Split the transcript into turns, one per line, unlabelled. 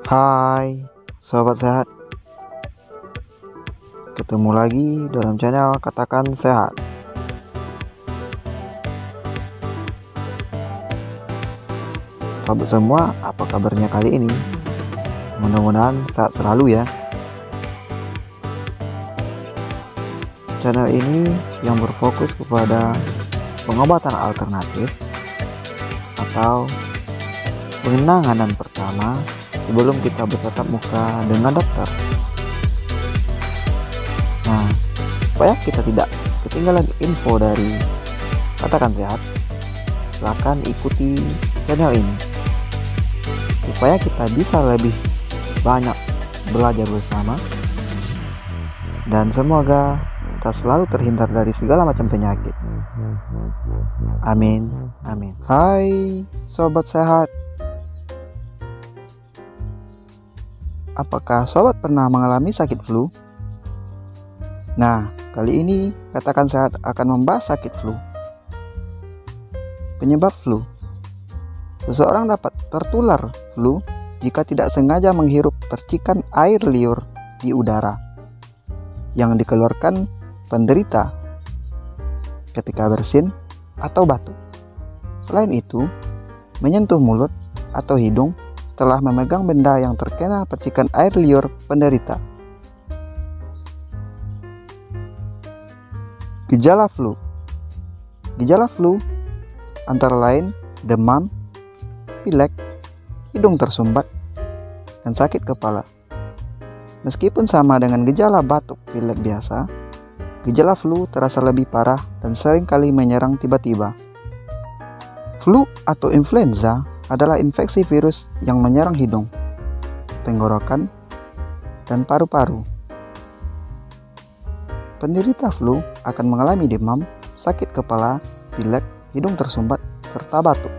Hai, sobat sehat. Ketemu lagi dalam channel Katakan Sehat. Sobat semua, apa kabarnya kali ini? Mudah-mudahan sehat selalu ya. Channel ini yang berfokus kepada pengobatan alternatif atau penanganan pertama sebelum kita bertatap muka dengan dokter. Nah, supaya kita tidak ketinggalan info dari Katakan Sehat, silahkan ikuti channel ini supaya kita bisa lebih banyak belajar bersama, dan semoga kita selalu terhindar dari segala macam penyakit. Amin, amin. Hai sobat sehat, apakah sobat pernah mengalami sakit flu? Nah, kali ini Katakan Sehat akan membahas sakit flu. Penyebab flu. Seseorang dapat tertular flu jika tidak sengaja menghirup percikan air liur di udara yang dikeluarkan penderita ketika bersin atau batuk. Selain itu, menyentuh mulut atau hidung setelah memegang benda yang terkena percikan air liur penderita. Gejala flu. Gejala flu antara lain demam, pilek, hidung tersumbat, dan sakit kepala. Meskipun sama dengan gejala batuk pilek biasa, gejala flu terasa lebih parah dan sering kali menyerang tiba-tiba. Flu atau influenza adalah infeksi virus yang menyerang hidung, tenggorokan, dan paru-paru. Penderita flu akan mengalami demam, sakit kepala, pilek, hidung tersumbat, serta batuk.